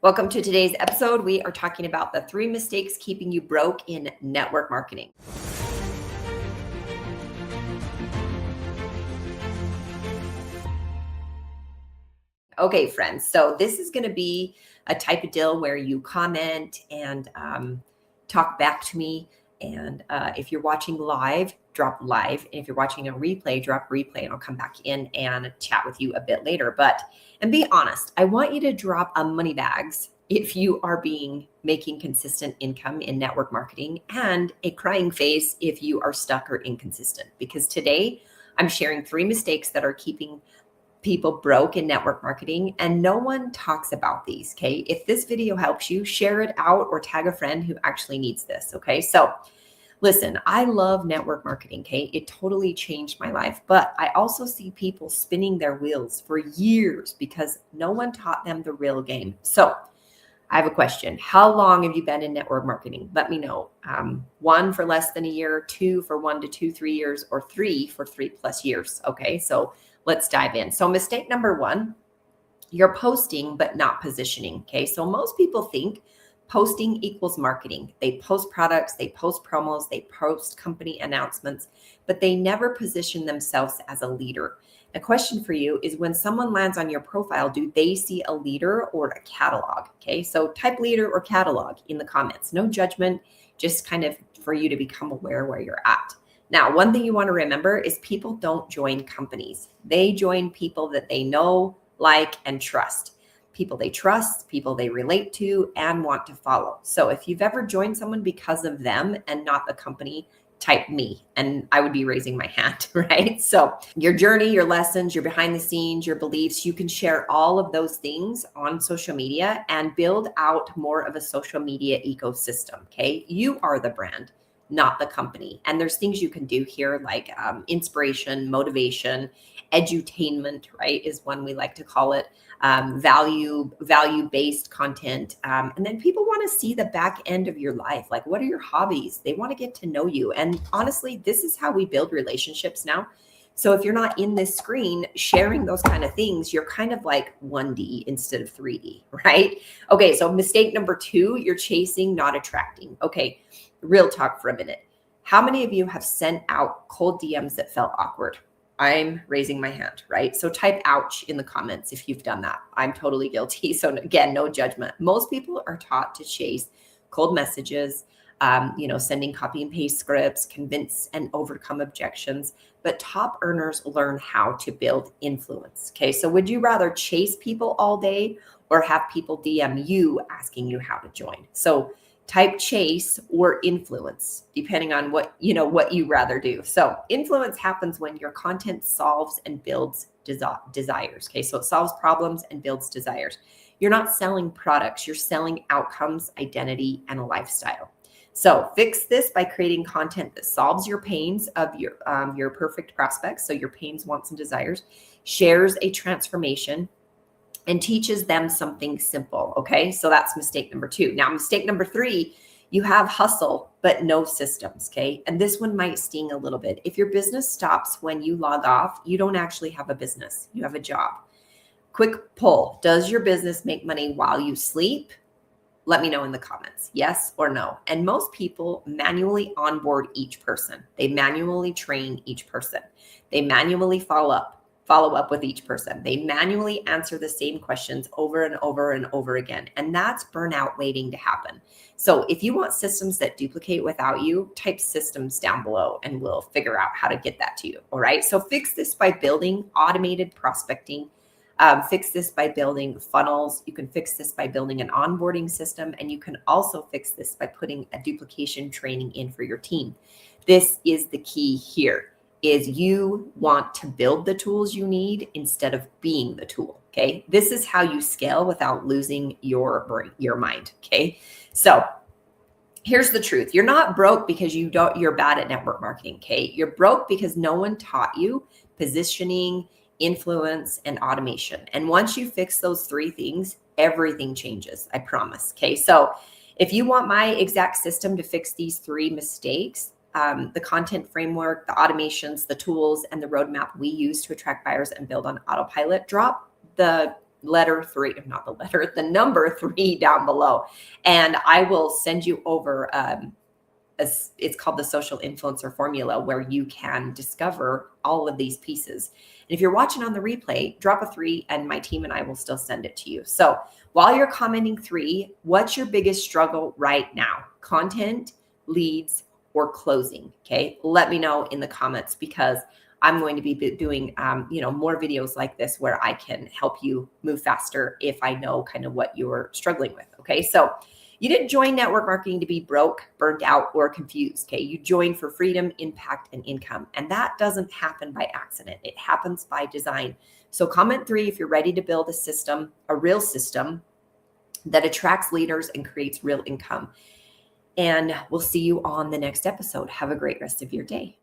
Welcome to today's episode. We are talking about the 3 mistakes keeping you broke in network marketing. Okay, friends. So this is going to be a type of deal where you comment and talk back to me. And if you're watching live, drop live. And if you're watching a replay, drop replay. And I'll come back in and chat with you a bit later. And be honest, I want you to drop a money bags if you are making consistent income in network marketing, and a crying face if you are stuck or inconsistent. Because today I'm sharing 3 mistakes that are keeping people broke in network marketing, and no one talks about these. Okay. If this video helps you, share it out or tag a friend who actually needs this. Okay. So listen, I love network marketing. Okay. It totally changed my life, but I also see people spinning their wheels for years because no one taught them the real game. So I have a question. How long have you been in network marketing? Let me know. 1 for less than a year, 2 for 1 to 2, 3 years, or 3 for 3+ years. Okay, so let's dive in. So mistake number 1, you're posting but not positioning. Okay, so most people think posting equals marketing. They post products, they post promos, they post company announcements, but they never position themselves as a leader. A question for you is, when someone lands on your profile, do they see a leader or a catalog? Okay, so type leader or catalog in the comments. No judgment, just kind of for you to become aware where you're at. Now, one thing you want to remember is people don't join companies. They join people that they know, like, and trust. People they trust, people they relate to and want to follow. So if you've ever joined someone because of them and not the company, type me and I would be raising my hand, right? So your journey, your lessons, your behind the scenes, your beliefs, you can share all of those things on social media and build out more of a social media ecosystem. Okay. You are the brand, not the company. And there's things you can do here like inspiration, motivation, edutainment, right, is one we like to call it. Value-based content. And then people want to see the back end of your life. Like, what are your hobbies? They want to get to know you. And honestly, this is how we build relationships now. So if you're not in this screen sharing those kind of things, you're kind of like 1D instead of 3D, right? Okay, so mistake number 2, you're chasing, not attracting. Okay, real talk for a minute. How many of you have sent out cold DMs that felt awkward? I'm raising my hand, right? So type ouch in the comments if you've done that. I'm totally guilty. So again, no judgment. Most people are taught to chase cold messages, sending copy and paste scripts, convince and overcome objections. But top earners learn how to build influence. Okay, so would you rather chase people all day or have people DM you asking you how to join? So type chase or influence, depending on what you rather do. So influence happens when your content solves and builds desires. Okay, so it solves problems and builds desires. You're not selling products, you're selling outcomes, identity, and a lifestyle. So fix this by creating content that solves your pains of your perfect prospects. So your pains, wants, and desires, shares a transformation, and teaches them something simple. Okay, so that's mistake number 2. Now, mistake number 3, you have hustle, but no systems. Okay, and this one might sting a little bit. If your business stops when you log off, you don't actually have a business, you have a job. Quick poll: does your business make money while you sleep? Let me know in the comments, yes or no. And most people manually onboard each person. They manually train each person. They manually follow up with each person. They manually answer the same questions over and over and over again. And that's burnout waiting to happen. So if you want systems that duplicate without you, type systems down below and we'll figure out how to get that to you. All right. So fix this by building automated prospecting. Fix this by building funnels. You can fix this by building an onboarding system. And you can also fix this by putting a duplication training in for your team. This is the key here. Is you want to build the tools you need instead of being the tool. Okay. This is how you scale without losing your mind. Okay. So here's the truth. You're not broke because you're bad at network marketing. Okay. You're broke because no one taught you positioning, influence, and automation. And once you fix those 3 things, everything changes. I promise. Okay. So if you want my exact system to fix these 3 mistakes, the content framework, the automations, the tools, and the roadmap we use to attract buyers and build on autopilot, drop the letter 3, not the letter, the number 3 down below. And I will send you over it's called the social influencer formula, where you can discover all of these pieces. And if you're watching on the replay, drop a 3 and my team and I will still send it to you. So while you're commenting 3, what's your biggest struggle right now? Content, leads, or closing? Okay. Let me know in the comments, because I'm going to be doing, more videos like this where I can help you move faster if I know kind of what you're struggling with. Okay. So you didn't join network marketing to be broke, burnt out, or confused. Okay. You joined for freedom, impact, and income. And that doesn't happen by accident. It happens by design. So comment 3 if you're ready to build a system, a real system that attracts leaders and creates real income. And we'll see you on the next episode. Have a great rest of your day.